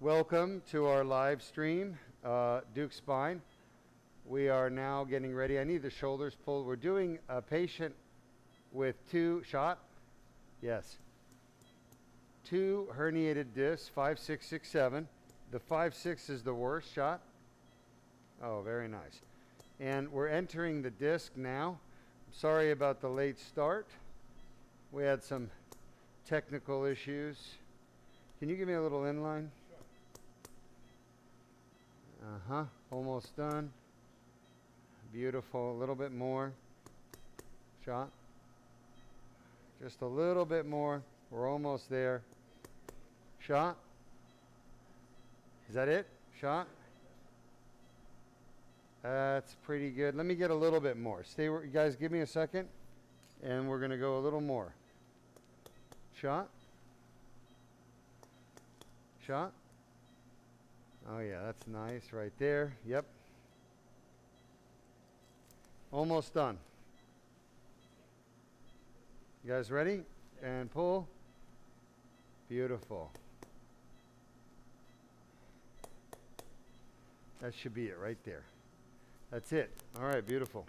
Welcome to our live stream, Deuk Spine. We are now getting ready. I need the shoulders pulled. We're doing a patient with two herniated discs, 5-6-6-7. The 5-6 is the worst shot. Oh, very nice. And we're entering the disc now. I'm sorry about the late start. We had some technical issues. Can you give me a little inline? Almost done. Beautiful. A little bit more. Shot. Just a little bit more. We're almost there. Shot. Is that it? Shot. That's pretty good. Let me get a little bit more. Stay where, you guys give me a second. And we're going to go a little more. Shot. Shot. Oh yeah, that's nice right there. Yep. Almost done. You guys ready? And pull. Beautiful. That should be it right there. That's it. All right, beautiful.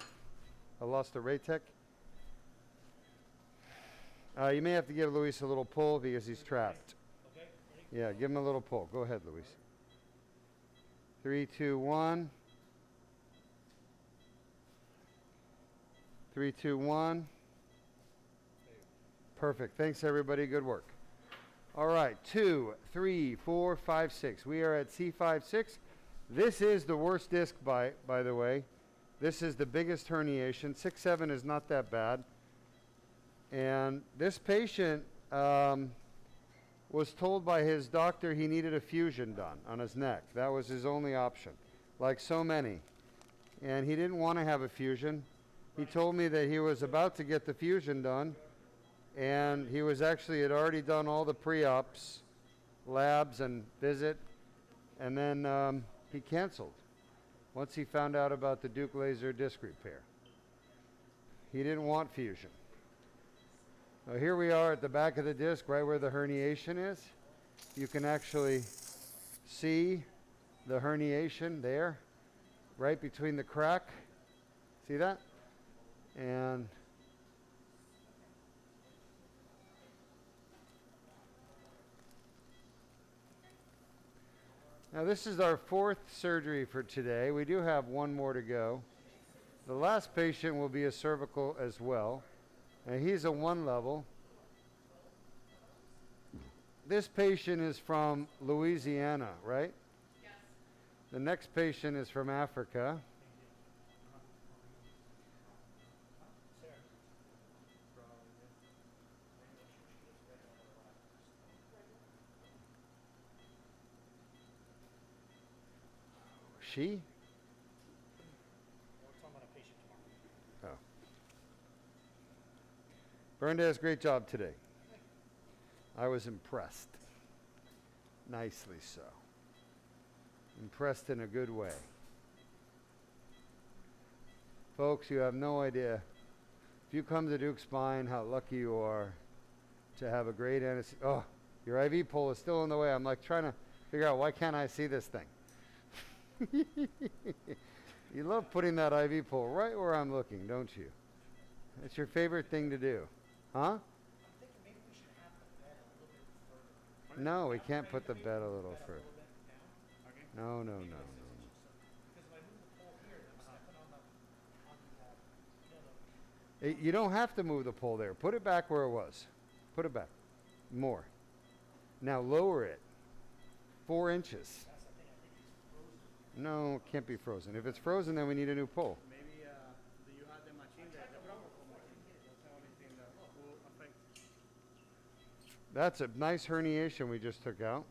I lost the Raytech. You may have to give Luis a little pull because he's trapped. Okay. Yeah, give him a little pull. Go ahead, Luis. 3, 2, 1. 3, 2, 1. Perfect. Thanks, everybody. Good work. All right. 2, 3, 4, 5, 6. We are at C5-C6. This is the worst disc, by the way. This is the biggest herniation. 6-7 is not that bad. And this patient was told by his doctor he needed a fusion done on his neck. That was his only option, like so many. And he didn't want to have a fusion. He told me that he was about to get the fusion done, and he was actually had already done all the pre-ops, labs and visit, and then he canceled once he found out about the Deuk laser disc repair. He didn't want fusion. Now here we are at the back of the disc, right where the herniation is. You can actually see the herniation there, right between the crack. See that? And now this is our 4th surgery for today. We do have one more to go. The last patient will be a cervical as well. And he's a 1 level. This patient is from Louisiana, right? Yes. The next patient is from Africa. She? We're talking about a patient tomorrow. Oh. Bernadette, great job today. I was impressed. Nicely so. Impressed in a good way. Folks, you have no idea. If you come to Deuk Spine, how lucky you are to have a great anesthesia. Oh, your IV pole is still in the way. I'm like trying to figure out why can't I see this thing? You love putting that IV pole right where I'm looking, don't you? It's your favorite thing to do. Huh? I'm thinking maybe we should have the bed a little bit further. No, we can't put the bed a little further. Okay. No. Because if I move the pole here, then stepping on the You don't have to move the pole there. Put it back where it was. Put it back. More. Now lower it. 4 inches. That's the thing. I think it's frozen. No, it can't be frozen. If it's frozen, then we need a new pole. Maybe do you have the machine that the power machine? That's the only thing that will affect. That's a nice herniation we just took out.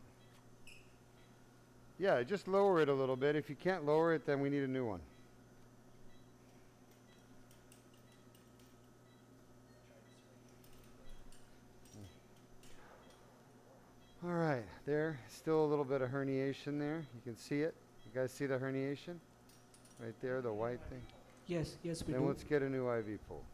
Yeah, just lower it a little bit. If you can't lower it, then we need a new one. All right, there, still a little bit of herniation there. You can see it. You guys see the herniation? Right there, the white thing. Yes, we Then do. let's get a new IV pole.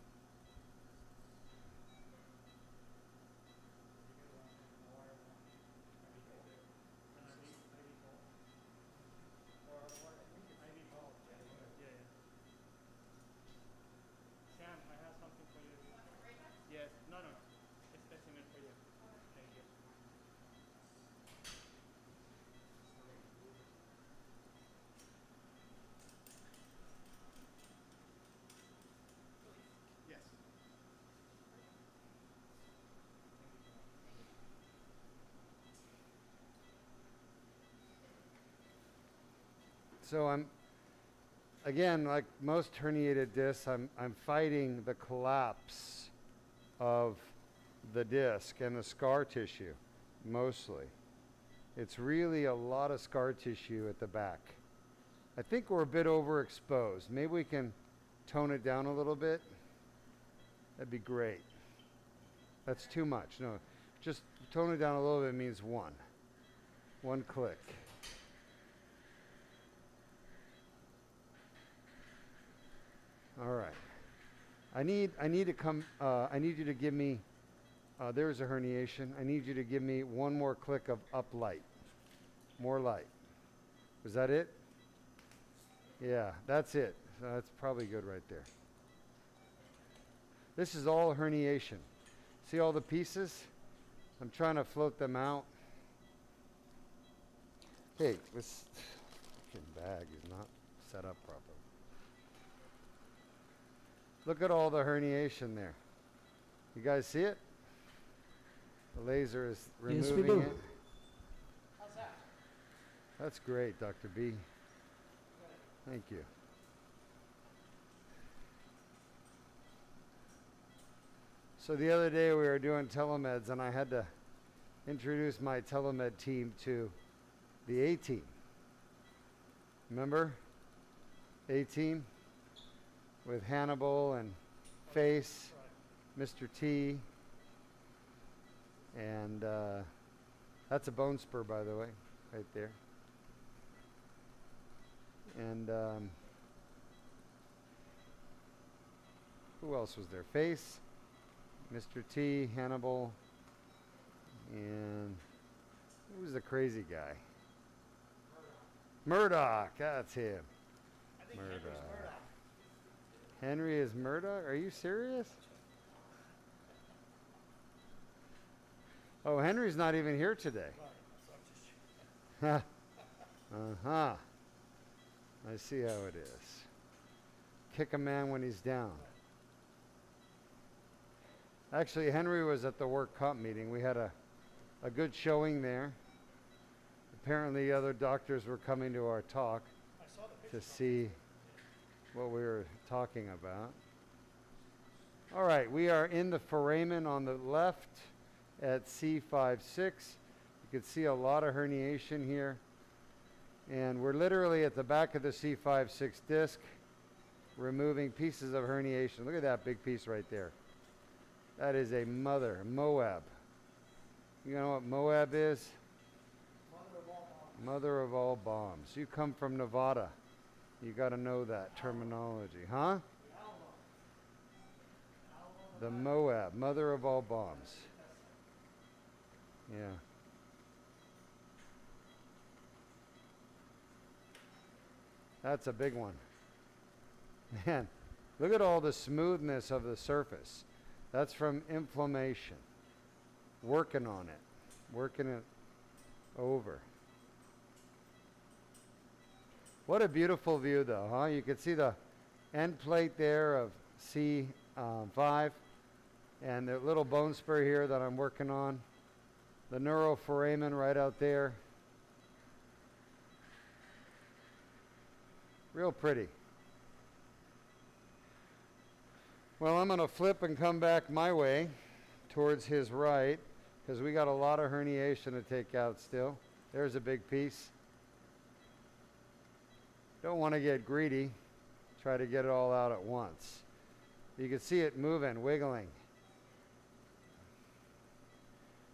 So again, like most herniated discs, I'm fighting the collapse of the disc and the scar tissue, mostly. It's really a lot of scar tissue at the back. I think we're a bit overexposed. Maybe we can tone it down a little bit. That'd be great. That's too much. No, just tone it down a little bit means one. One click. All right. I need you to give me, there's a herniation. I need you to give me one more click of up light. More light. Was that it? Yeah, that's it. So that's probably good right there. This is all herniation. See all the pieces? I'm trying to float them out. Hey, this fucking bag is not set up properly. Look at all the herniation there. You guys see it? The laser is Yes, we removing do. it. How's that? That's great, Dr. B. Thank you. So the other day we were doing telemeds and I had to introduce my telemed team to the A team. Remember? A team with Hannibal and Face, Mr. T, and that's a bone spur, by the way, right there. And who else was there? Face, Mr. T, Hannibal, and who was the crazy guy? Murdoch. That's him. I think Murdoch. Henry's Murdoch. Henry is Murdoch? Are you serious? Oh, Henry's not even here today. Right, so I'm just Uh-huh. I see how it is. Kick a man when he's down. Actually, Henry was at the work comp meeting. We had a good showing there. Apparently, other doctors were coming to our talk I saw the to picture. see what we were talking about. All right, we are in the foramen on the left at C5-C6. You can see a lot of herniation here. And we're literally at the back of the C5-C6 disc, removing pieces of herniation. Look at that big piece right there. That is a Moab. You know what Moab is? Mother of all bombs. Mother of all bombs. You come from Nevada. You got to know that terminology, huh? The Alamo. The Moab, mother of all bombs. Yeah. That's a big one. Man, look at all the smoothness of the surface. That's from inflammation. Working on it. Working it over. What a beautiful view though, huh? You can see the end plate there of C5 and the little bone spur here that I'm working on. The neuroforamen right out there. Real pretty. Well, I'm going to flip and come back my way towards his right because we got a lot of herniation to take out still. There's a big piece. Don't want to get greedy. Try to get it all out at once. You can see it moving, wiggling.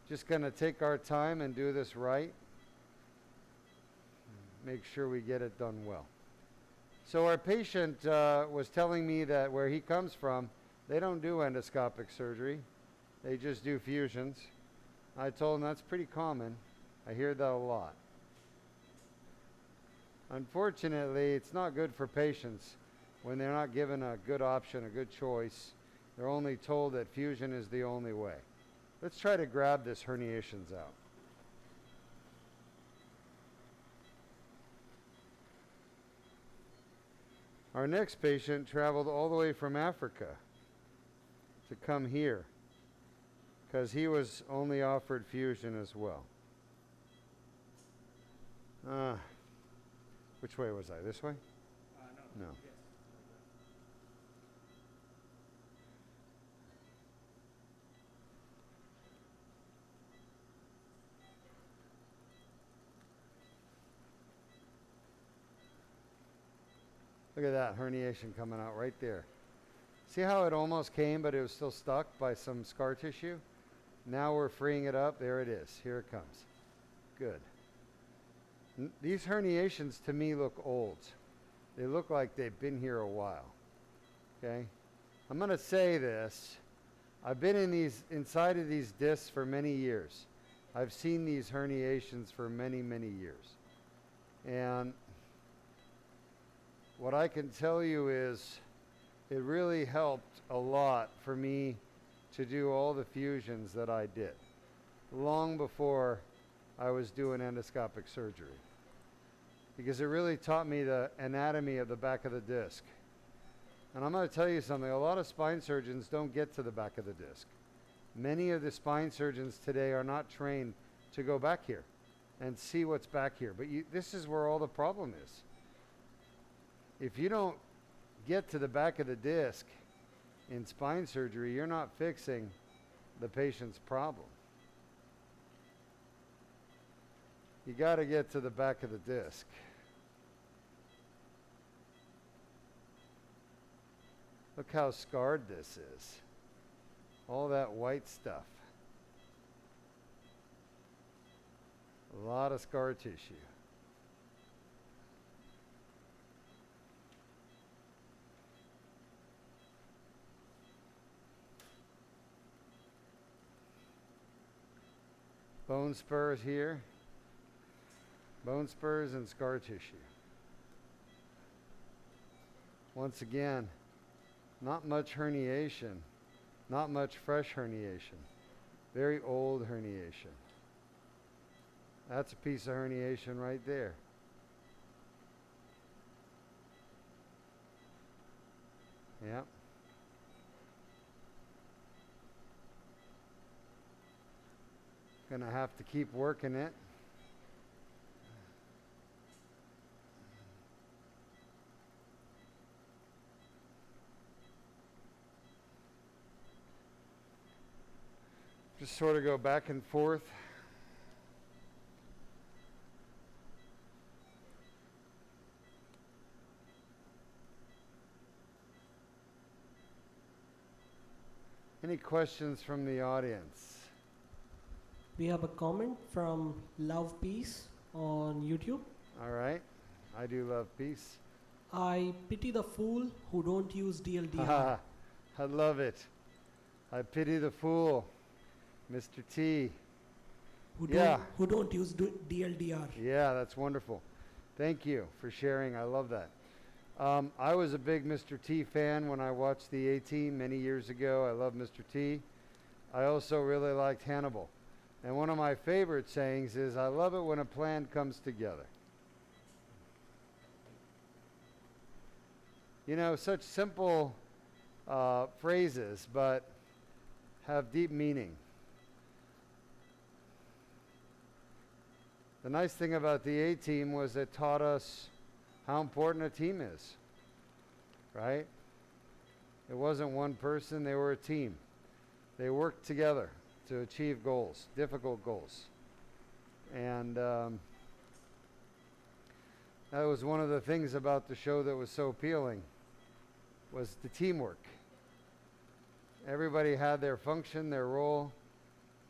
Just going to take our time and do this right. Make sure we get it done well. So our patient was telling me that where he comes from, they don't do endoscopic surgery. They just do fusions. I told him that's pretty common. I hear that a lot. Unfortunately, it's not good for patients when they're not given a good option, a good choice. They're only told that fusion is the only way. Let's try to grab this herniations out. Our next patient traveled all the way from Africa to come here because he was only offered fusion as well. Which way was I? This way? No. No. Yes. Look at that herniation coming out right there. See how it almost came, but it was still stuck by some scar tissue? Now we're freeing it up. There it is. Here it comes. Good. These herniations to me look old. They look like they've been here a while. Okay? I'm going to say this. I've been inside of these discs for many years. I've seen these herniations for many, many years. And what I can tell you is it really helped a lot for me to do all the fusions that I did long before I was doing endoscopic surgery, because it really taught me the anatomy of the back of the disc. And I'm going to tell you something, a lot of spine surgeons don't get to the back of the disc. Many of the spine surgeons today are not trained to go back here and see what's back here. But this is where all the problem is. If you don't get to the back of the disc in spine surgery, you're not fixing the patient's problem. You got to get to the back of the disc. Look how scarred this is. All that white stuff. A lot of scar tissue. Bone spurs here. Bone spurs and scar tissue. Once again, not much herniation, not much fresh herniation, very old herniation. That's a piece of herniation right there. Yep. Gonna have to keep working it. Just sort of go back and forth. Any questions from the audience? We have a comment from Love Peace on YouTube. All right. I do love peace. I pity the fool who don't use DLDR. I love it. I pity the fool, Mr. T. Who don't use DLDR. Yeah, that's wonderful. Thank you for sharing. I love that. I was a big Mr. T fan when I watched the A-Team many years ago. I love Mr. T. I also really liked Hannibal. And one of my favorite sayings is, I love it when a plan comes together. You know, such simple phrases, but have deep meaning. The nice thing about the A-Team was it taught us how important a team is, right? It wasn't one person, they were a team. They worked together to achieve goals, difficult goals. And that was one of the things about the show that was so appealing, was the teamwork. Everybody had their function, their role,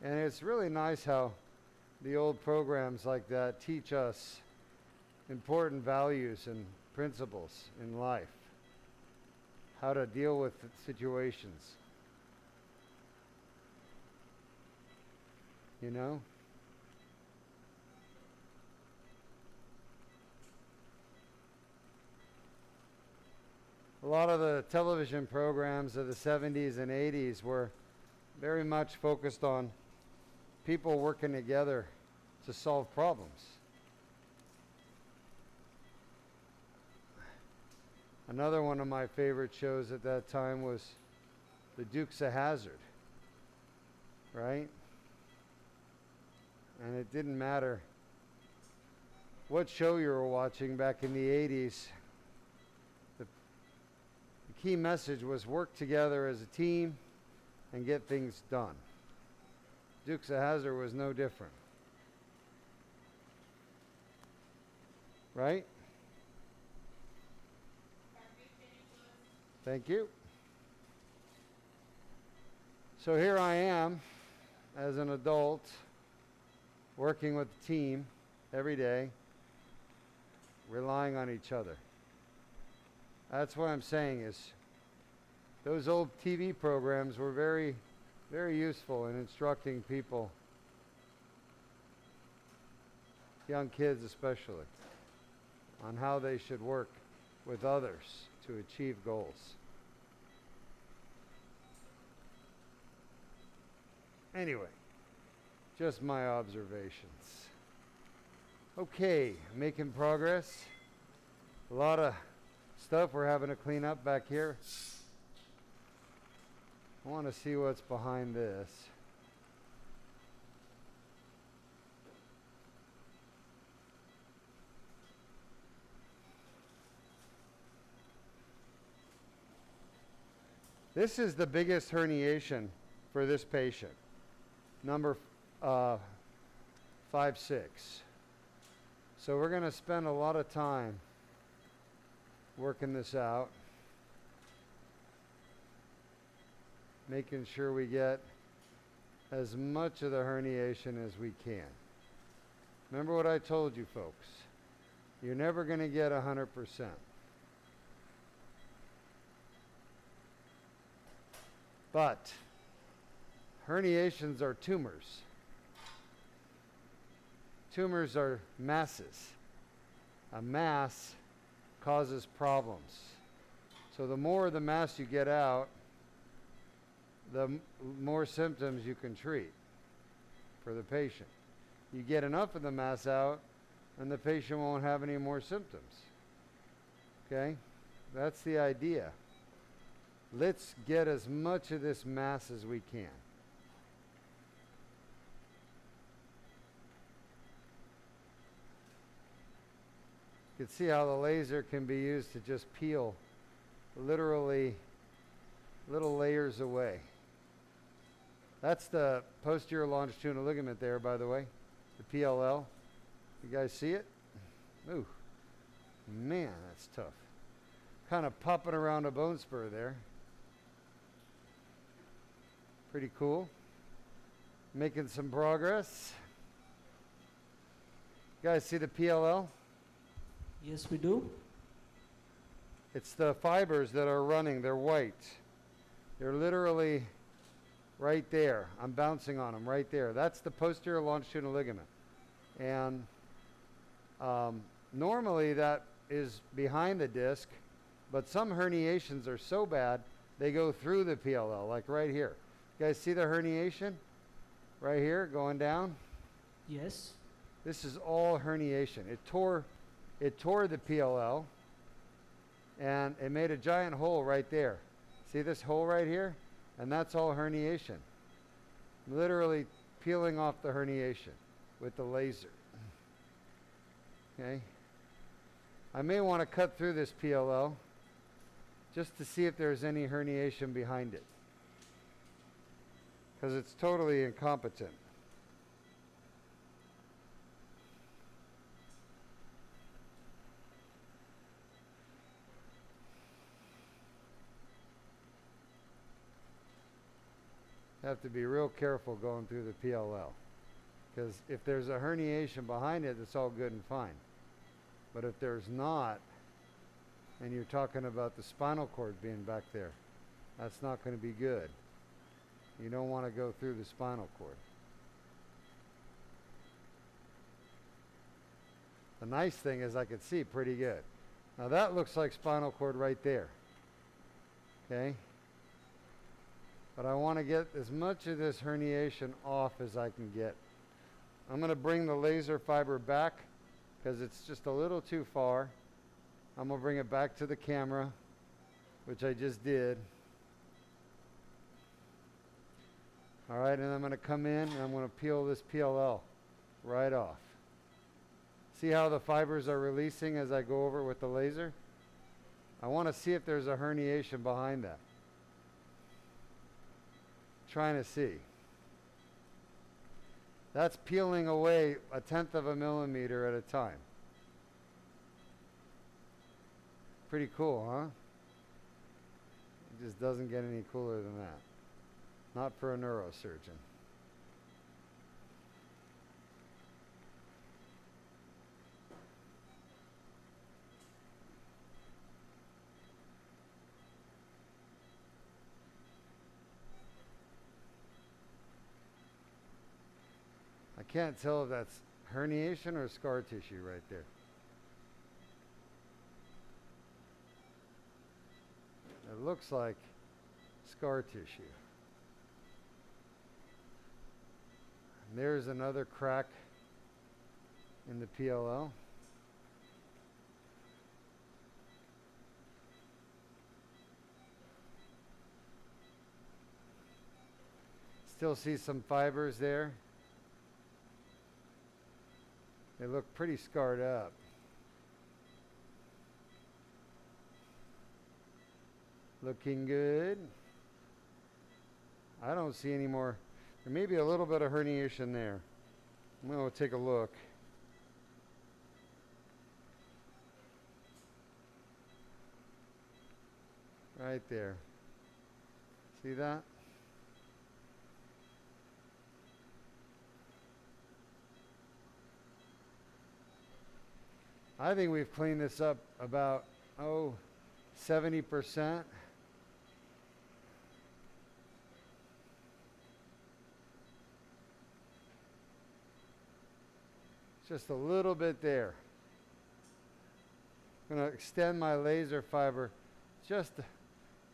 and it's really nice how the old programs like that teach us important values and principles in life, how to deal with situations. You know? A lot of the television programs of the 70s and 80s were very much focused on people working together to solve problems. Another one of my favorite shows at that time was The Dukes of Hazzard, right? And it didn't matter what show you were watching back in the 80s. The key message was work together as a team and get things done. Dukes of Hazzard was no different. Right? Thank you. So here I am as an adult working with the team every day, relying on each other. That's what I'm saying is those old TV programs were very, very useful in instructing people, young kids especially, on how they should work with others to achieve goals. Anyway, just my observations. Okay, making progress. A lot of stuff we're having to clean up back here. I want to see what's behind this. This is the biggest herniation for this patient, number 5-6. So we're going to spend a lot of time working this out, making sure we get as much of the herniation as we can. Remember what I told you folks, you're never going to get 100%. But herniations are tumors. Tumors are masses. A mass causes problems. So the more of the mass you get out, the more symptoms you can treat for the patient. You get enough of the mass out, and the patient won't have any more symptoms. Okay? That's the idea. Let's get as much of this mass as we can. You can see how the laser can be used to just peel literally little layers away. That's the posterior longitudinal ligament there, by the way, the PLL. You guys see it? Ooh, man, that's tough. Kind of popping around a bone spur there. Pretty cool. Making some progress. You guys see the PLL? Yes, we do. It's the fibers that are running. They're white. They're literally right there. I'm bouncing on them right there. That's the posterior longitudinal ligament. And normally that is behind the disc, but some herniations are so bad they go through the PLL, like right here. You guys see the herniation? Right here, going down? Yes. This is all herniation. It tore the PLL, and it made a giant hole right there. See this hole right here? And that's all herniation. Literally peeling off the herniation with the laser. Okay? I may want to cut through this PLL just to see if there's any herniation behind it, because it's totally incompetent. Have to be real careful going through the PLL, because if there's a herniation behind it, it's all good and fine. But if there's not, and you're talking about the spinal cord being back there, that's not going to be good. You don't want to go through the spinal cord. The nice thing is I can see pretty good. Now that looks like spinal cord right there. Okay? But I want to get as much of this herniation off as I can get. I'm going to bring the laser fiber back because it's just a little too far. I'm going to bring it back to the camera, which I just did. All right, and I'm going to come in and I'm going to peel this PLL right off. See how the fibers are releasing as I go over with the laser? I want to see if there's a herniation behind that. Trying to see. That's peeling away 1/10 of a millimeter at a time. Pretty cool, huh? It just doesn't get any cooler than that. Not for a neurosurgeon. I can't tell if that's herniation or scar tissue right there. It looks like scar tissue. And there's another crack in the PLL. Still see some fibers there. They look pretty scarred up. Looking good. I don't see any more. There may be a little bit of herniation there. I'm going to take a look. Right there. See that? I think we've cleaned this up about, 70%. Just a little bit there. I'm going to extend my laser fiber just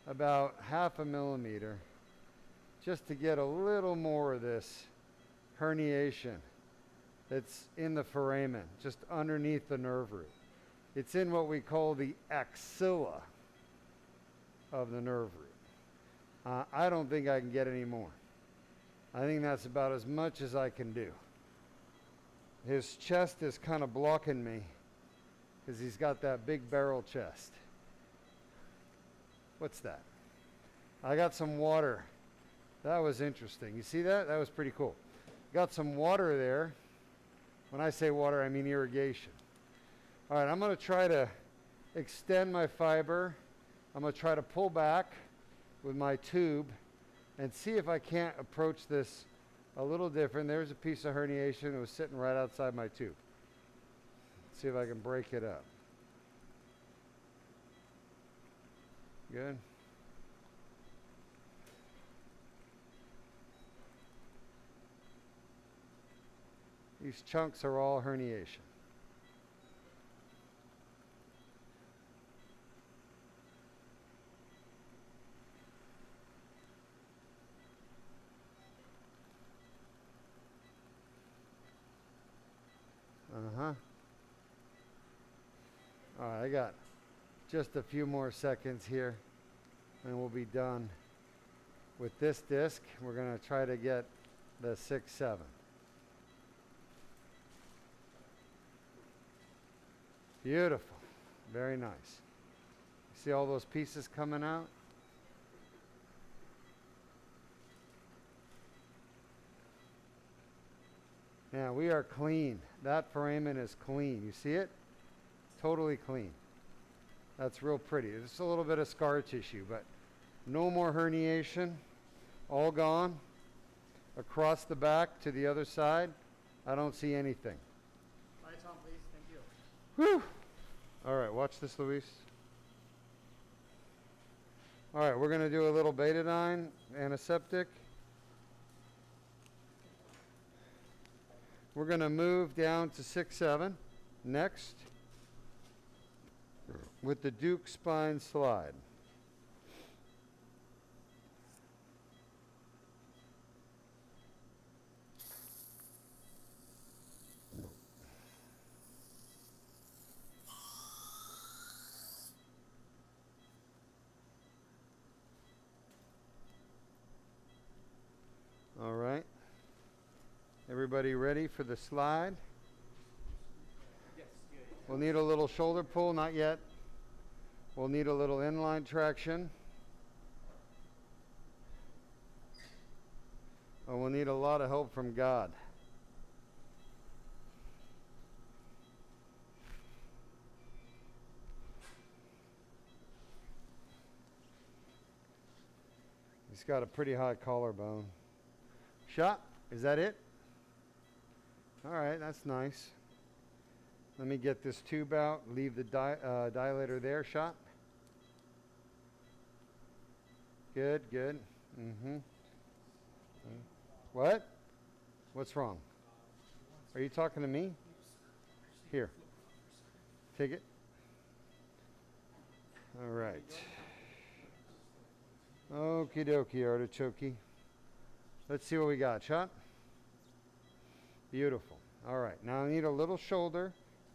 about 1/2 millimeter just to get a little more of this herniation that's in the foramen, just underneath the nerve root. It's in what we call the axilla of the nerve root. I don't think I can get any more. I think that's about as much as I can do. His chest is kind of blocking me because he's got that big barrel chest. What's that? I got some water. That was interesting. You see that? That was pretty cool. Got some water there. When I say water, I mean irrigation. All right, I'm going to try to extend my fiber. I'm going to try to pull back with my tube and see if I can't approach this a little different. There's a piece of herniation that was sitting right outside my tube. See if I can break it up. Good. These chunks are all herniation. Uh-huh. All right, I got just a few more seconds here and we'll be done with this disc. We're going to try to get the 6-7. Beautiful. Very nice. See all those pieces coming out? Yeah, we are clean. That foramen is clean. You see it? Totally clean. That's real pretty. It's a little bit of scar tissue, but no more herniation. All gone. Across the back to the other side, I don't see anything. Right on, please. Thank you. Whew. All right, watch this, Luis. All right, we're going to do a little betadine antiseptic. We're going to move down to 6-7 next with the Deuk spine slide. All right. Everybody ready for the slide? Yes. We'll need a little shoulder pull, not yet. We'll need a little inline traction. And we'll need a lot of help from God. He's got a pretty high collarbone. Shot. Is that it? All right, that's nice. Let me get this tube out. Leave the dilator there. Shot. Good, good. Mm-hmm. What? What's wrong? Are you talking to me? Here. Take it. All right. Okie dokie, artichoke. Let's see what we got. Shot. Beautiful. All right. Now I need a little shoulder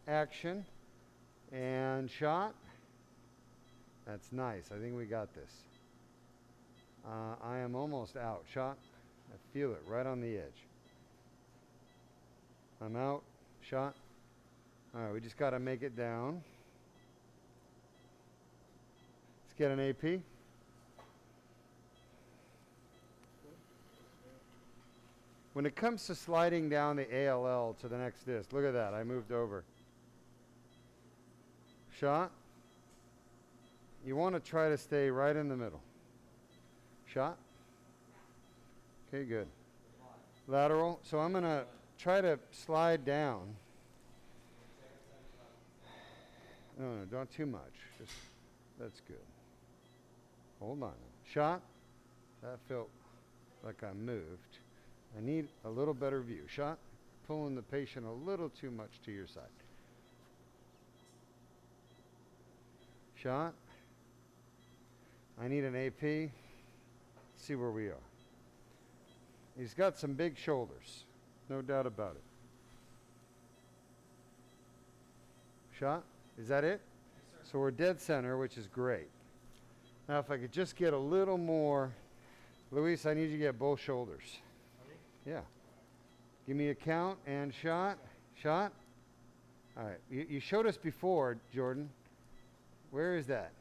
action. And shot. That's nice. I think we got this. I am almost out. Shot. I feel it right on the edge. I'm out. Shot. All right. We just got to make it down. Let's get an AP. When it comes to sliding down the ALL to the next disc, look at that. I moved over. Shot. You want to try to stay right in the middle. Shot. Okay, good. Lateral. So I'm going to try to slide down. No, don't too much. Just, that's good. Hold on. Shot. That felt like I moved. I need a little better view. Shot. Pulling the patient a little too much to your side. Shot. I need an AP. Let's see where we are. He's got some big shoulders. No doubt about it. Shot. Is that it? Yes, so we're dead center, which is great. Now if I could just get a little more. Luis, I need you to get both shoulders. Yeah. Give me a count and shot. Shot. All right. You showed us before, Jordan. Where is that?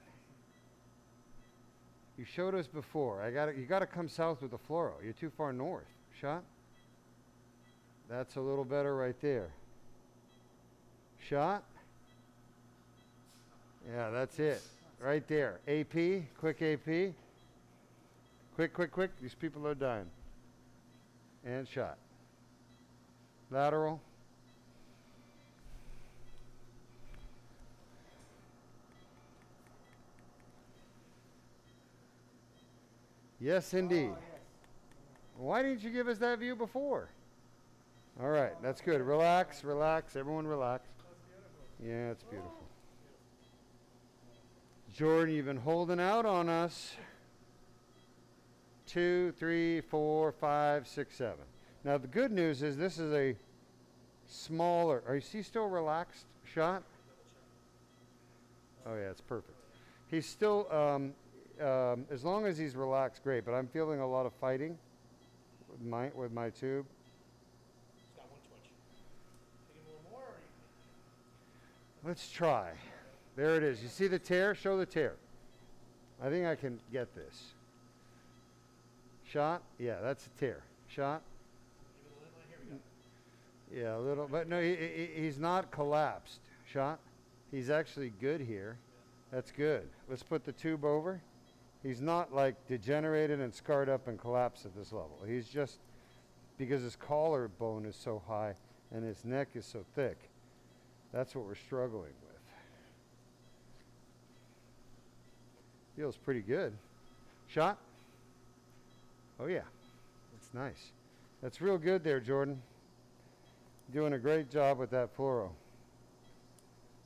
You showed us before. You got to come south with the fluoro. You're too far north. Shot. That's a little better right there. Shot. Yeah, that's it. Right there. AP. Quick AP. Quick, quick, quick. These people are dying. And shot. Lateral. Yes, indeed. Oh, yes. Why didn't you give us that view before? All right, that's good. Relax, relax. Everyone relax. Yeah, it's beautiful. Jordan, you've been holding out on us. 2, 3, 4, 5, 6, 7. Now the good news is this is a smaller. Are you still relaxed? Shot. Oh yeah, it's perfect. He's still, as long as he's relaxed, great. But I'm feeling a lot of fighting with my tube. It's got one twitch. Take a little more, or Let's try. There it is. You see the tear? Show the tear. I think I can get this. Shot. Yeah, that's a tear. Shot. give it a little. Here we go. Yeah, a little. But no, he's not collapsed. Shot. He's actually good here. That's good. Let's put the tube over. He's not like degenerated and scarred up and collapsed at this level. He's just, because his collarbone is so high and his neck is so thick, that's what we're struggling with. Feels pretty good. Shot. Oh yeah, that's nice. That's real good there, Jordan. Doing a great job with that fluoro.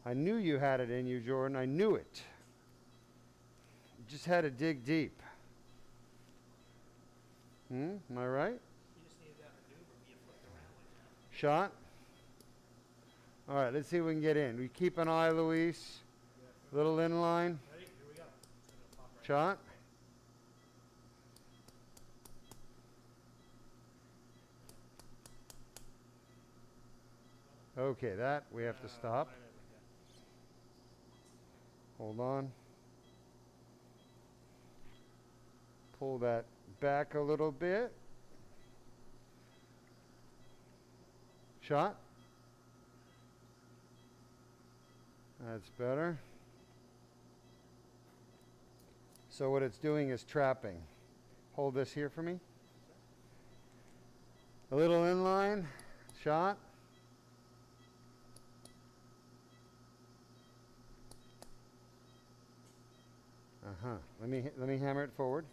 I knew you had it in you, Jordan. I knew it. You just had to dig deep. Am I right? You just needed that maneuver being flipped around like that. Shot. All right, let's see if we can get in. We keep an eye, Luis. Little inline. Ready? Here we go. It's gonna pop right Shot. Okay, that we have to stop. Right, there we go. Hold on. Pull that back a little bit. Shot. That's better. So what it's doing is trapping. Hold this here for me. A little inline. Shot. Uh-huh. Let me hammer it forward.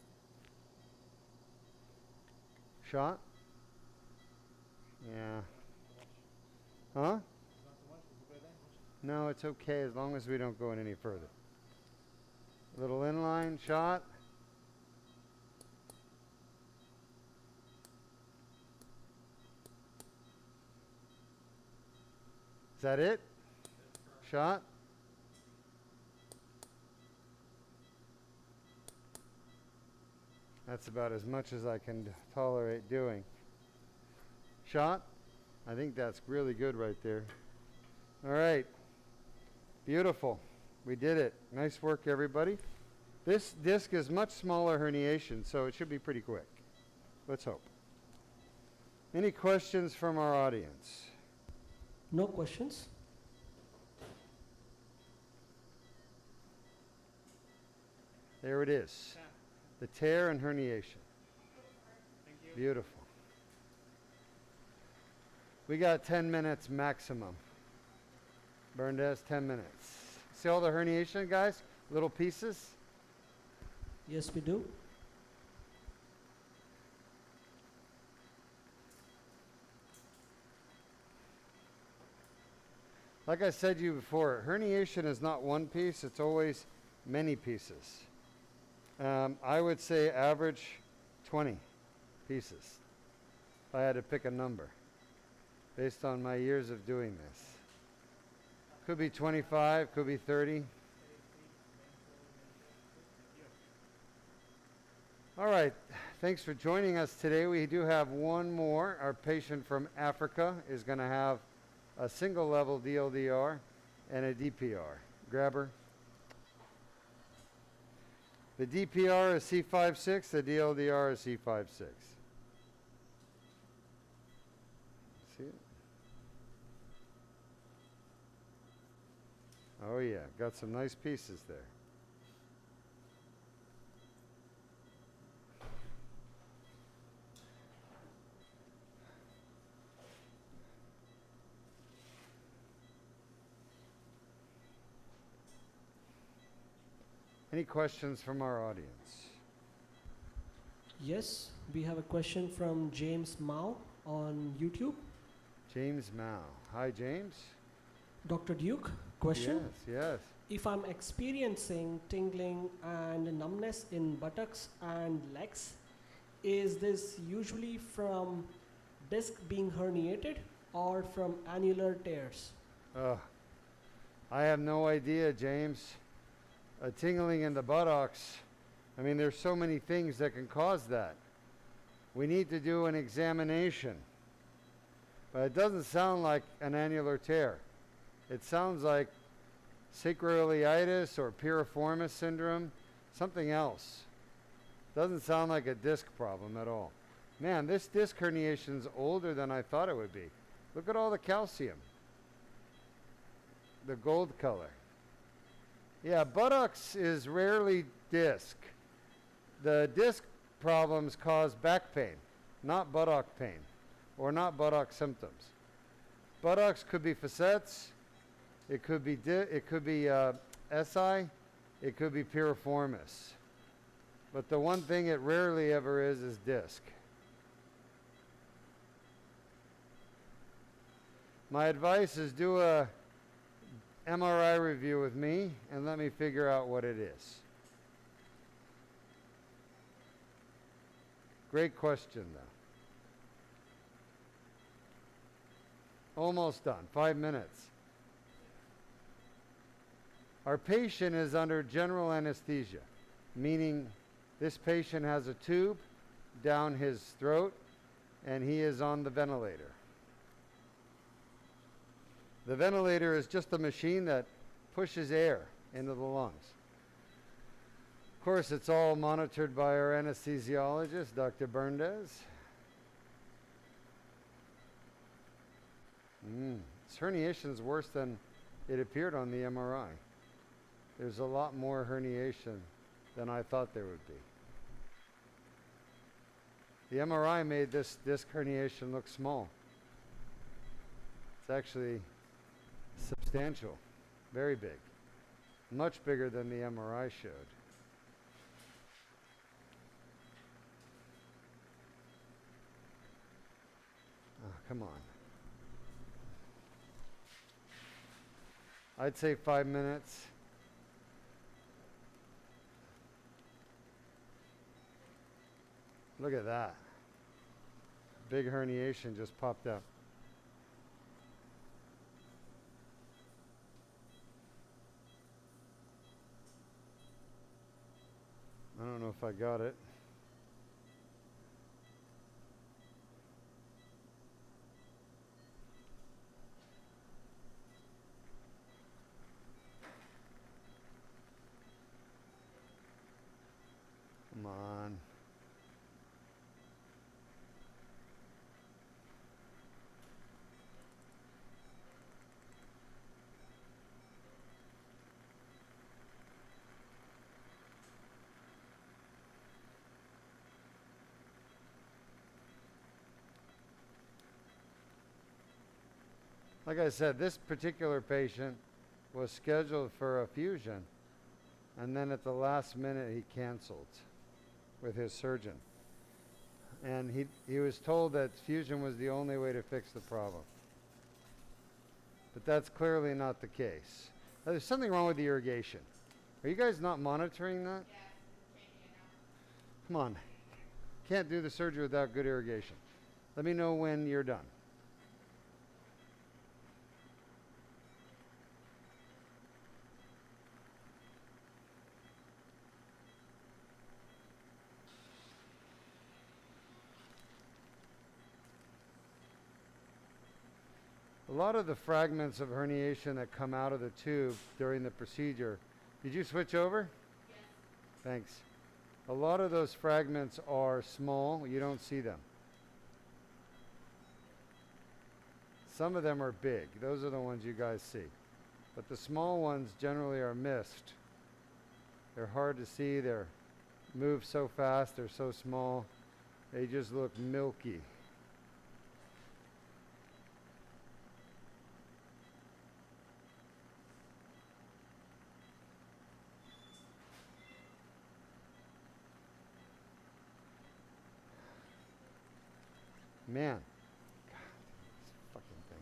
Shot. Yeah. Huh? No, it's okay as long as we don't go in any further. Little inline shot. Is that it? Shot. That's about as much as I can tolerate doing. Shot. I think that's really good right there. All right. Beautiful. We did it. Nice work, everybody. This disc is much smaller herniation, so it should be pretty quick. Let's hope. Any questions from our audience? No questions. There it is. The tear and herniation. Thank you. Beautiful. We got 10 minutes maximum. Berndes, 10 minutes. See all the herniation, guys? Little pieces? Yes, we do. Like I said to you before, herniation is not one piece, it's always many pieces. I would say average 20 pieces, if I had to pick a number, based on my years of doing this. Could be 25, could be 30. All right, thanks for joining us today. We do have one more. Our patient from Africa is going to have a single level DLDR and a DPR. Grab her. The DPR is C5-C6, the DLDR is C5-C6. See it? Oh yeah, got some nice pieces there. Any questions from our audience? Yes, we have a question from James Mao on YouTube. James Mao. Hi, James. Dr. Deuk, question. Yes, yes. If I'm experiencing tingling and numbness in buttocks and legs, is this usually from disc being herniated or from annular tears? I have no idea, James. Tingling in the buttocks. I mean, there's so many things that can cause that. We need to do an examination. But it doesn't sound like an annular tear. It sounds like sacroiliitis or piriformis syndrome, something else. Doesn't sound like a disc problem at all. Man, this disc herniation's older than I thought it would be. Look at all the calcium. The gold color. Yeah, buttocks is rarely disc. The disc problems cause back pain, not buttock pain, or not buttock symptoms. Buttocks could be facets, it could be SI, it could be piriformis. But the one thing it rarely ever is disc. My advice is do a MRI review with me and let me figure out what it is. Great question, though. Almost done. 5 minutes. Our patient is under general anesthesia, meaning this patient has a tube down his throat and he is on the ventilator. The ventilator is just a machine that pushes air into the lungs. Of course, it's all monitored by our anesthesiologist, Dr. Berndes. This herniation is worse than it appeared on the MRI. There's a lot more herniation than I thought there would be. The MRI made this disc herniation look small. It's actually substantial, very big, much bigger than the MRI showed. Oh, come on. I'd say 5 minutes. Look at that. Big herniation just popped up. I don't know if I got it. Come on. Like I said, this particular patient was scheduled for a fusion, and then at the last minute he canceled with his surgeon. And he was told that fusion was the only way to fix the problem. But that's clearly not the case. Now, there's something wrong with the irrigation. Are you guys not monitoring that? Come on. Can't do the surgery without good irrigation. Let me know when you're done. A lot of the fragments of herniation that come out of the tube during the procedure, did you switch over? Yes. Thanks. A lot of those fragments are small, you don't see them. Some of them are big, those are the ones you guys see. But the small ones generally are missed. They're hard to see, they're move so fast, they're so small, they just look milky. Man, God, this fucking thing.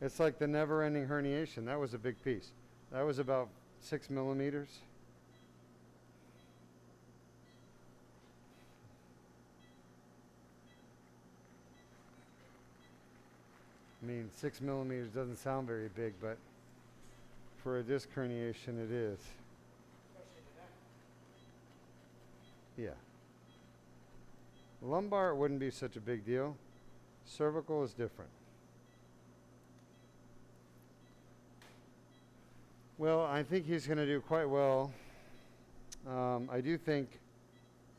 It's like the never-ending herniation. That was a big piece. That was about 6 millimeters. I mean, 6 millimeters doesn't sound very big, but for a disc herniation, it is. Yeah. Lumbar wouldn't be such a big deal. Cervical is different. Well, I think he's going to do quite well. I do think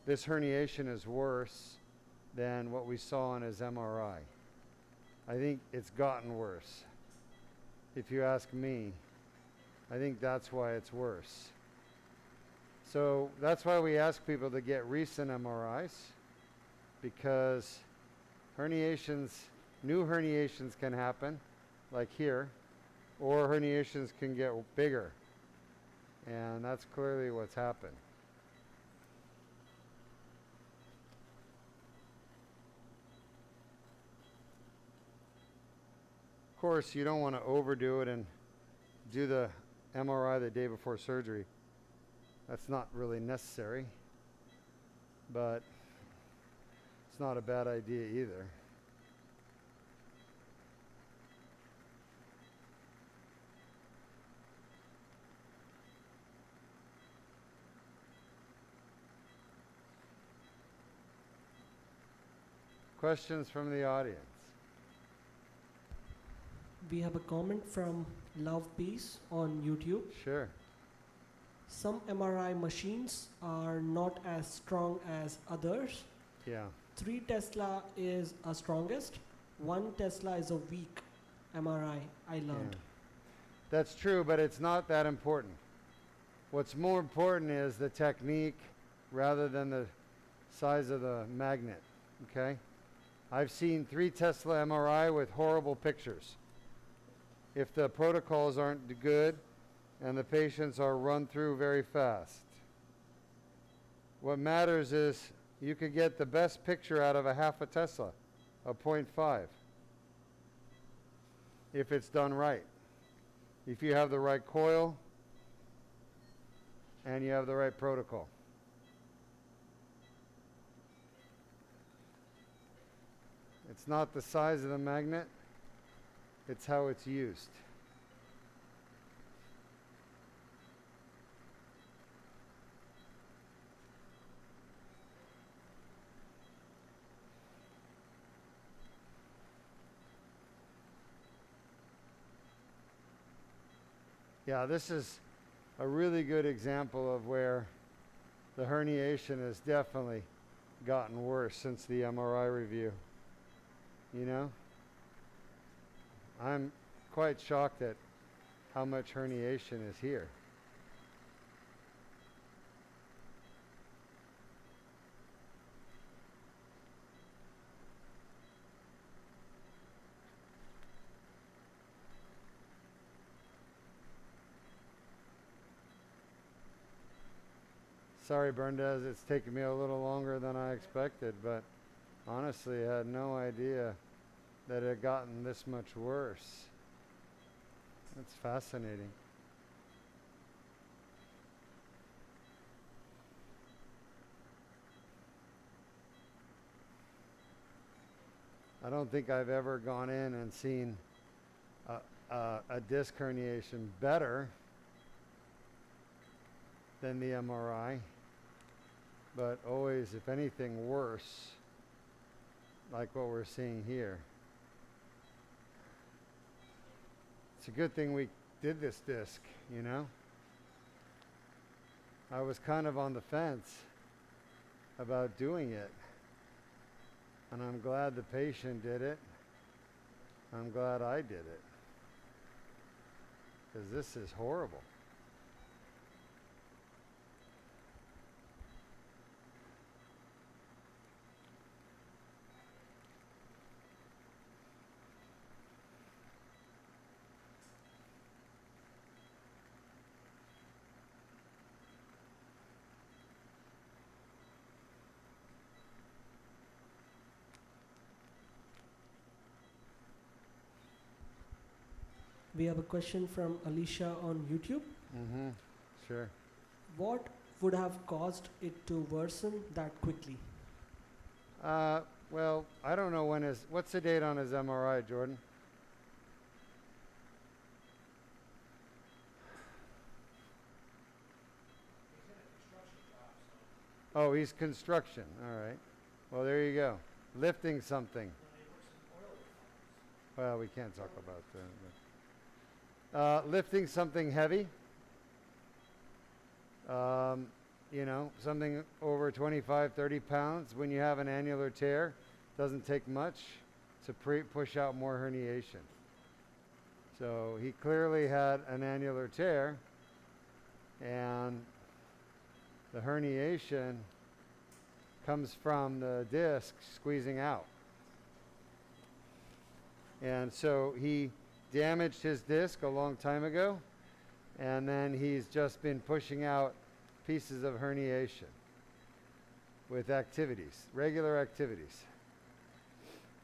this herniation is worse than what we saw in his MRI. I think it's gotten worse. If you ask me, I think that's why it's worse. So that's why we ask people to get recent MRIs, because herniations, new herniations can happen, like here, or herniations can get bigger. And that's clearly what's happened. Of course, you don't want to overdo it and do the MRI the day before surgery. That's not really necessary, but it's not a bad idea either. Questions from the audience? We have a comment from Love Peace on YouTube. Sure. Some MRI machines are not as strong as others. Yeah. 3 Tesla is a strongest. 1 Tesla is a weak MRI, I learned. Yeah. That's true, but it's not that important. What's more important is the technique rather than the size of the magnet, okay? I've seen 3 Tesla MRI with horrible pictures. If the protocols aren't good and the patients are run through very fast. What matters is you could get the best picture out of a half a Tesla, a 0.5, if it's done right. If you have the right coil and you have the right protocol. It's not the size of the magnet, it's how it's used. Yeah, this is a really good example of where the herniation has definitely gotten worse since the MRI review. You know? I'm quite shocked at how much herniation is here. Sorry, Berndes, it's taken me a little longer than I expected, but honestly, I had no idea that it had gotten this much worse. That's fascinating. I don't think I've ever gone in and seen a disc herniation better than the MRI, but always, if anything, worse, like what we're seeing here. It's a good thing we did this disc, you know? I was kind of on the fence about doing it, and I'm glad the patient did it. I'm glad I did it, because this is horrible. We have a question from Alicia on YouTube. Mm-hmm. Sure. What would have caused it to worsen that quickly? Well, I don't know when what's the date on his MRI, Jordan? Oh, he's construction. All right. Well, there you go. Lifting something. Well, we can't talk about that. Lifting something heavy. You know, something over 25, 30 pounds. When you have an annular tear, doesn't take much to push out more herniation. So he clearly had an annular tear, and the herniation comes from the disc squeezing out. And so he damaged his disc a long time ago, and then he's just been pushing out pieces of herniation with activities, regular activities.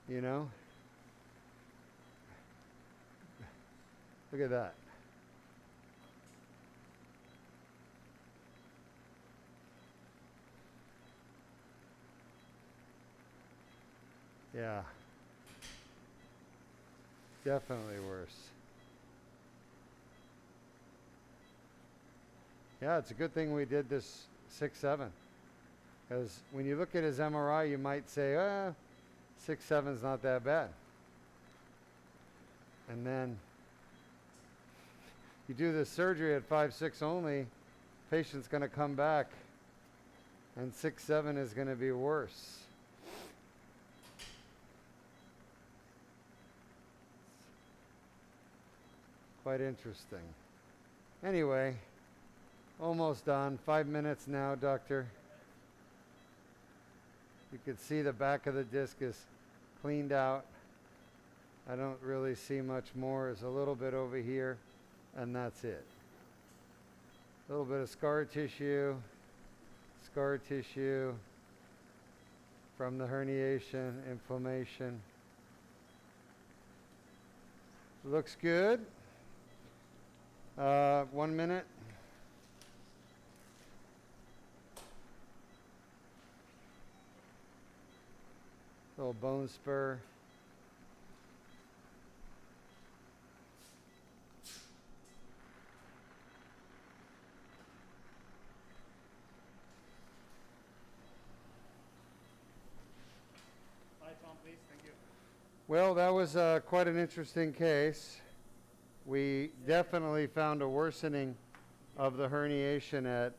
You know? Look at that. Yeah. Definitely worse. Yeah, it's a good thing we did this 6-7. Because when you look at his MRI, you might say, 6-7's not that bad. And then you do this surgery at 5-6 only, patient's going to come back, and 6-7 is going to be worse. Quite interesting. Anyway, almost done. 5 minutes now, doctor. You can see the back of the disc is cleaned out. I don't really see much more. There's a little bit over here, and that's it. A little bit of scar tissue from the herniation, inflammation. Looks good. 1 minute. Little bone spur. Lights on, please. Thank you. Well, that was quite an interesting case. We definitely found a worsening of the herniation at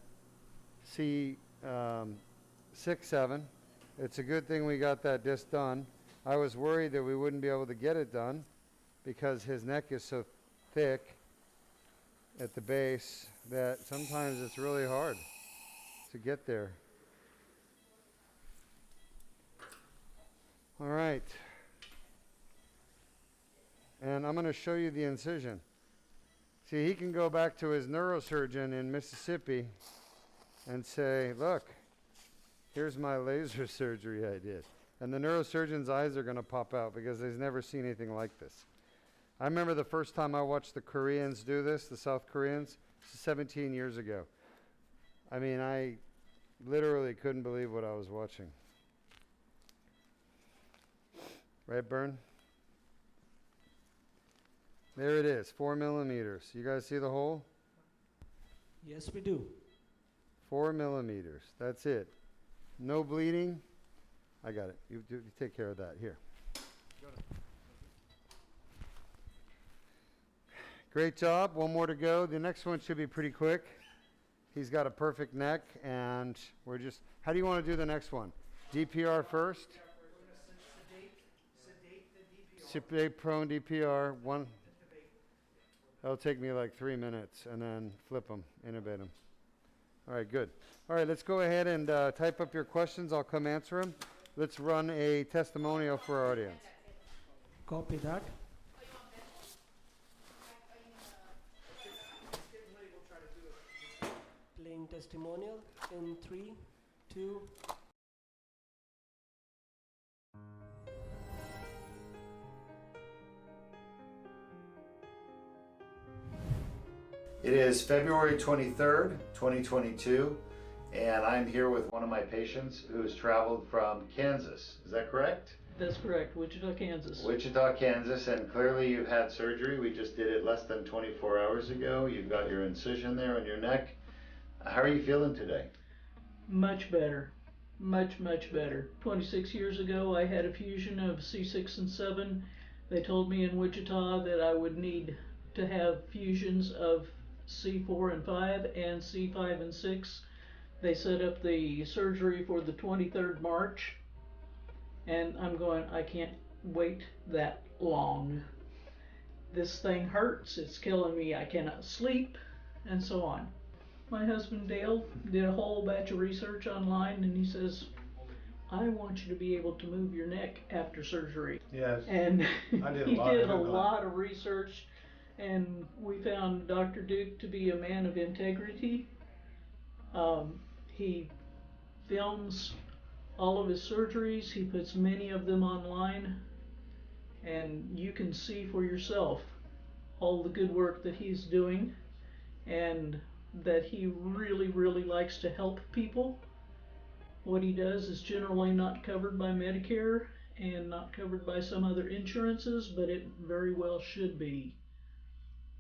C6-7. It's a good thing we got that disc done. I was worried that we wouldn't be able to get it done because his neck is so thick at the base that sometimes it's really hard to get there. All right. And I'm going to show you the incision. See, he can go back to his neurosurgeon in Mississippi and say, look, here's my laser surgery I did. And the neurosurgeon's eyes are going to pop out because he's never seen anything like this. I remember the first time I watched the Koreans do this, the South Koreans, 17 years ago. I mean, I literally couldn't believe what I was watching. Right, Bern? There it is, 4 millimeters. You guys see the hole? Yes, we do. 4 millimeters. That's it. No bleeding. I got it. You take care of that. Here. Great job. One more to go. The next one should be pretty quick. He's got a perfect neck, and we're just. How do you want to do the next one? DPR first. Sedate prone DPR. One. That'll take me like 3 minutes, and then flip them, intubate them. All right, good. All right, let's go ahead and type up your questions. I'll come answer them. Let's run a testimonial for our audience. Copy that. Playing testimonial in 3, 2. It is February 23rd, 2022, and I'm here with one of my patients who's traveled from Kansas. Is that correct? That's correct, Wichita, Kansas. Wichita, Kansas, and clearly you've had surgery. We just did it less than 24 hours ago. You've got your incision there on your neck. How are you feeling today? Much better. Much, much better. 26 years ago, I had a fusion of C6 and 7. They told me in Wichita that I would need to have fusions of C4 and 5 and C5 and 6. They set up the surgery for the 23rd March, and I'm going, I can't wait that long. This thing hurts, it's killing me, I cannot sleep, and so on. My husband Dale did a whole batch of research online, and he says, I want you to be able to move your neck after surgery. Yes. And I did a he lot did of a Google. lot of research, and we found Dr. Deuk to be a man of integrity. He films all of his surgeries. He puts many of them online, and you can see for yourself all the good work that he's doing, and that he really, really likes to help people. What he does is generally not covered by Medicare and not covered by some other insurances, but it very well should be,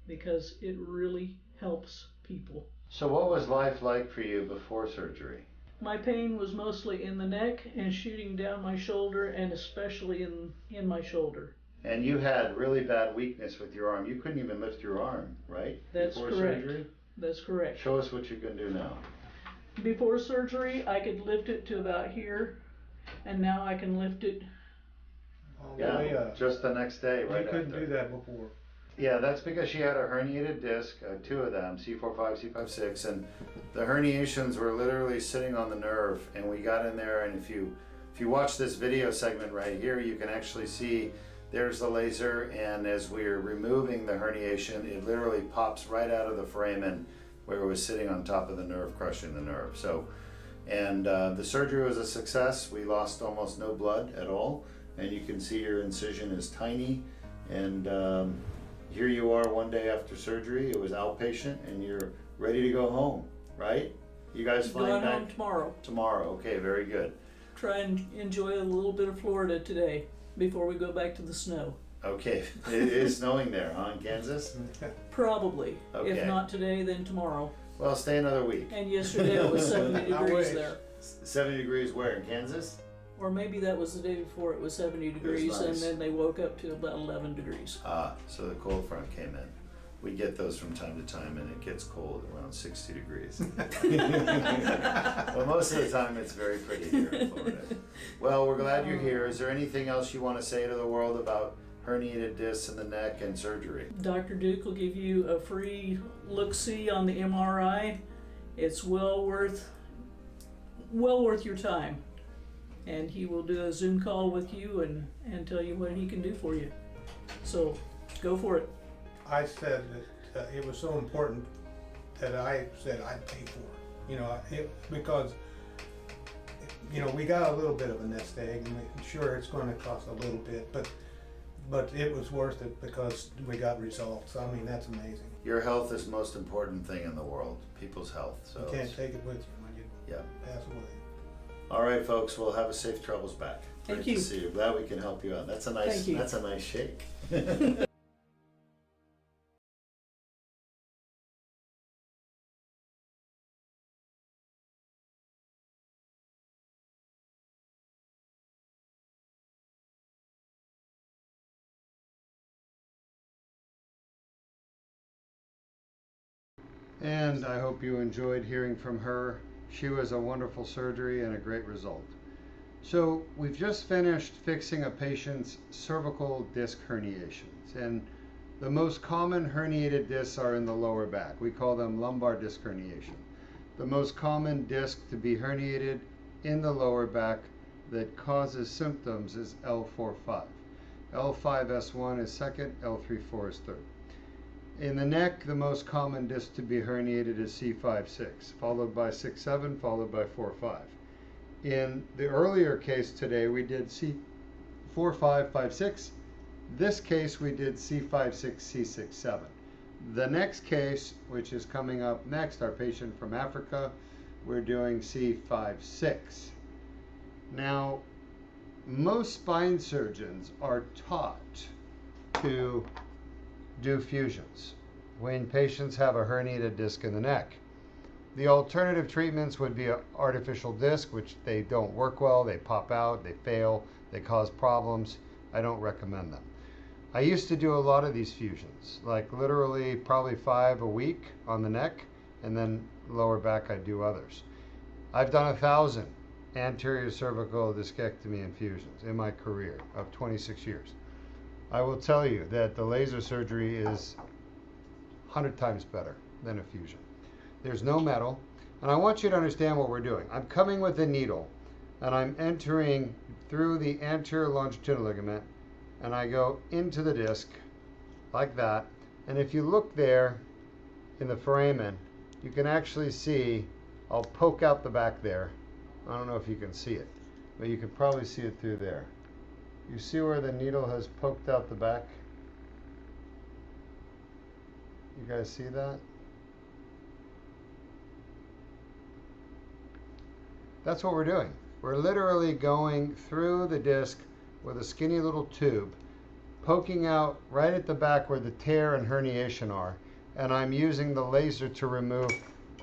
because it really helps people. So what was life like for you before surgery? My pain was mostly in the neck and shooting down my shoulder, and especially in my shoulder. And you had really bad weakness with your arm. You couldn't even lift your arm, right? That's Before correct. surgery? That's correct. Show us what you can do now. Before surgery, I could lift it to about here, and now I can lift it. All the way Yeah, up. just the next day, right You couldn't after. do that before. Yeah, that's because she had a herniated disc, two of them, C4-5, C5-6, and the herniations were literally sitting on the nerve. And we got in there, and if you watch this video segment right here, you can actually see there's the laser, and as we're removing the herniation, it literally pops right out of the foramen where it was sitting on top of the nerve, crushing the nerve. So, and the surgery was a success. We lost almost no blood at all, and you can see your incision is tiny, and here you are one day after surgery. It was outpatient, and you're ready to go home, right? You guys flying Going back home tomorrow. tomorrow? Okay, very good. Try and enjoy a little bit of Florida today before we go back to the snow. Okay, it is snowing there, huh, in Kansas? Probably. Okay. If not today, then tomorrow. Well, stay another week. And yesterday it was 70 I degrees wish. there. 70 degrees where, in Kansas? Or maybe that was the day before it was 70 degrees, and nice. then they woke up to about 11 degrees. Ah, so the cold front came in. We get those from time to time, and it gets cold around 60 degrees. Well, most of the time it's very pretty here in Florida. Well, we're glad you're here. Is there anything else you want to say to the world about herniated discs in the neck and surgery? Dr. Deuk will give you a free look-see on the MRI. It's well worth your time. And he will do a Zoom call with you and tell you what he can do for you. So go for it. I said that it was so important that I said I'd pay for it. You know, because you know we got a little bit of a nest egg, and sure it's going to cost a little bit, but it was worth it because we got results. I mean, that's amazing. Your health is the most important thing in the world, people's health. So You can't take it with you when you yeah. pass away. All right, folks. We'll have a safe travels back. Thank Great you. to see you. Glad we can help you out. That's a nice. Thank you. That's a nice shake. And I hope you enjoyed hearing from her. She was a wonderful surgery and a great result. So we've just finished fixing a patient's cervical disc herniations. And the most common herniated discs are in the lower back. We call them lumbar disc herniation. The most common disc to be herniated in the lower back that causes symptoms is L4-5. L5-S1 is second, L3-4 is third. In the neck, the most common disc to be herniated is C5-6, followed by 6-7, followed by 4-5. In the earlier case today, we did C4-5, 5-6. This case, we did C5-6, C6, 7. The next case, which is coming up next, our patient from Africa, we're doing C5-6. Now, most spine surgeons are taught to do fusions when patients have a herniated disc in the neck. The alternative treatments would be an artificial disc, which they don't work well, they pop out, they fail, they cause problems. I don't recommend them. I used to do a lot of these fusions, like literally probably 5 a week on the neck, and then lower back I do others. I've done 1,000 anterior cervical discectomy infusions in my career of 26 years. I will tell you that the laser surgery is 100 times better than a fusion. There's no metal, and I want you to understand what we're doing. I'm coming with a needle, and I'm entering through the anterior longitudinal ligament, and I go into the disc like that. And if you look there in the foramen, you can actually see, I'll poke out the back there. I don't know if you can see it, but you can probably see it through there. You see where the needle has poked out the back? You guys see that? That's what we're doing. We're literally going through the disc with a skinny little tube, poking out right at the back where the tear and herniation are, and I'm using the laser to remove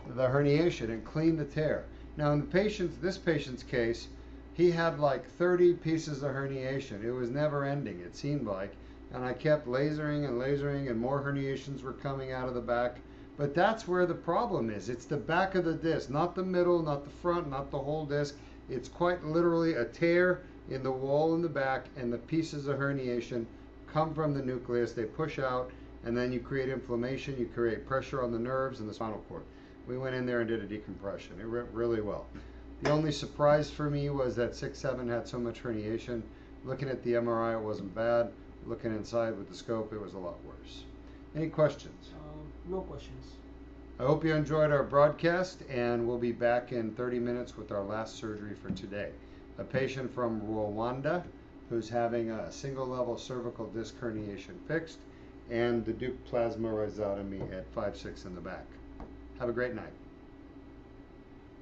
the herniation and clean the tear. Now in this patient's case, he had like 30 pieces of herniation. It was never ending, it seemed like. and I kept lasering and lasering, and more herniations were coming out of the back. But that's where the problem is. It's the back of the disc, not the middle, not the front, not the whole disc. It's quite literally a tear in the wall in the back, and the pieces of herniation come from the nucleus. They push out, and then you create inflammation, you create pressure on the nerves and the spinal cord. We went in there and did a decompression. It went really well. The only surprise for me was that 6-7 had so much herniation. Looking at the MRI, it wasn't bad. Looking inside with the scope, it was a lot worse. Any questions? No questions. I hope you enjoyed our broadcast, and we'll be back in 30 minutes with our last surgery for today. A patient from Rwanda who's having a single level cervical disc herniation fixed, and the Deuk plasma rhizotomy at 5-6 in the back. Have a great night.